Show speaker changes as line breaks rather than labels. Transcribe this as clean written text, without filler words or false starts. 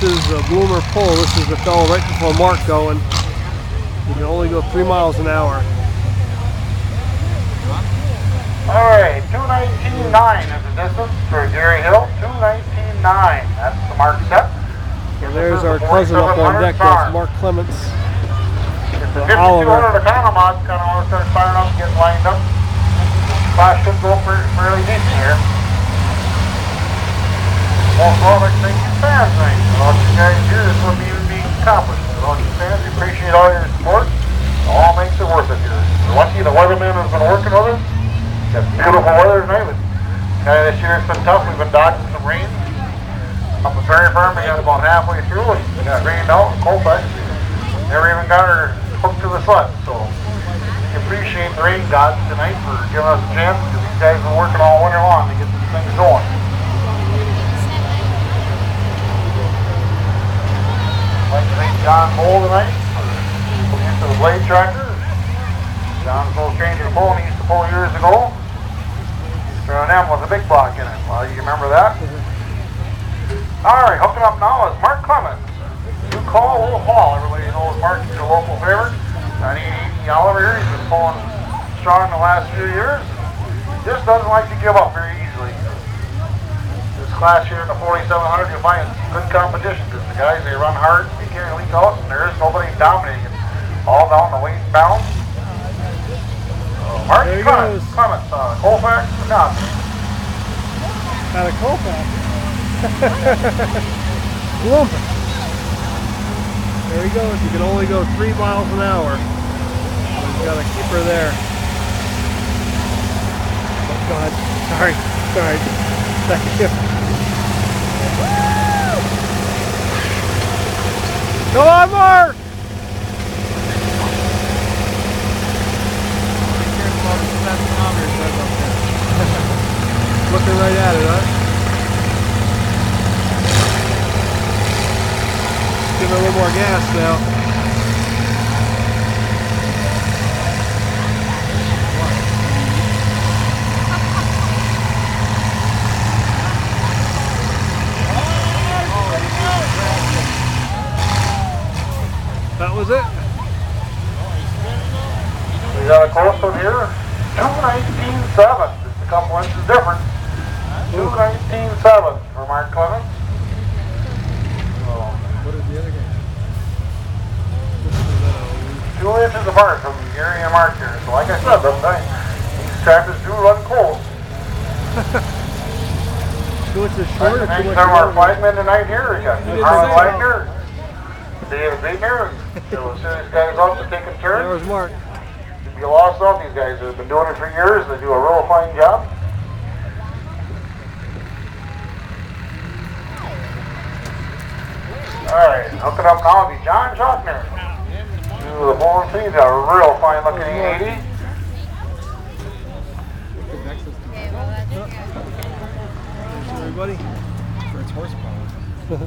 This is the Bloomer Pull. This is the fellow right before Mark going. You can only go 3 miles an hour.
Alright, 219.9 is the distance for Gary Hill. 219.9. That's the mark set.
And there's our cousin up on deck. That's Mark Clements.
It's the 5200 Economod. Kind of want to start firing up and getting lined up. Class should go fairly decent here. Well, I'd like to thank you fans tonight. Without you guys here, this wouldn't even be accomplished. Without you fans, we appreciate all your support. It all makes it worth it here. We're lucky the weatherman has been working with us. Got beautiful weather tonight. This year it's been tough. We've been dodging some rain. Up at Prairie Farm, we got about halfway through and we got rained out in Colfax. Never even got her hooked to the sled. So we appreciate the rain gods tonight for giving us a chance because these guys have been working all winter long to get these things going. I'd like to thank John Bull tonight for putting into the blade tractor. John's old changing the pole he used to pull years ago. M with a big block in it. Well, you remember that? Alright, hooking up now is Mark Clements. You call Old Hall. Everybody knows Mark is your local favorite. 9880 Oliver here. He's been pulling strong the last few years. Just doesn't like to give up very easily. This class here in the 4700, you'll find good competition because the guys, they run hard, they carry leak out, and there is nobody dominating it. All down the weight and balance. Mark Clements, Colfax, not.
Out of Colfax. Blooming. There he goes. You can only go 3 miles an hour. He's got a keeper there. Oh God. Sorry. Thank you. Come on, Mark! Looking right at it, huh? Give it a little more gas now. That was it.
We got a close one here. 219.7. Just a couple inches difference. 219.7 for Mark Clements.
What is the other guy?
2 inches apart from Gary and Mark here. So like I said, these tractors do run close.
2 inches short or 2 inches
Some of our
longer?
flagmen tonight here. We got Harlan Wagner, David Beekner. So as soon as these guys out to take a turn.
There was Mark.
You'd be lost off. These guys have been doing it for years. They do a real fine job. Alright, hooking up now will be John Schuckner. Do the bowling feed, a real fine looking 880.
Everybody? For its horsepower.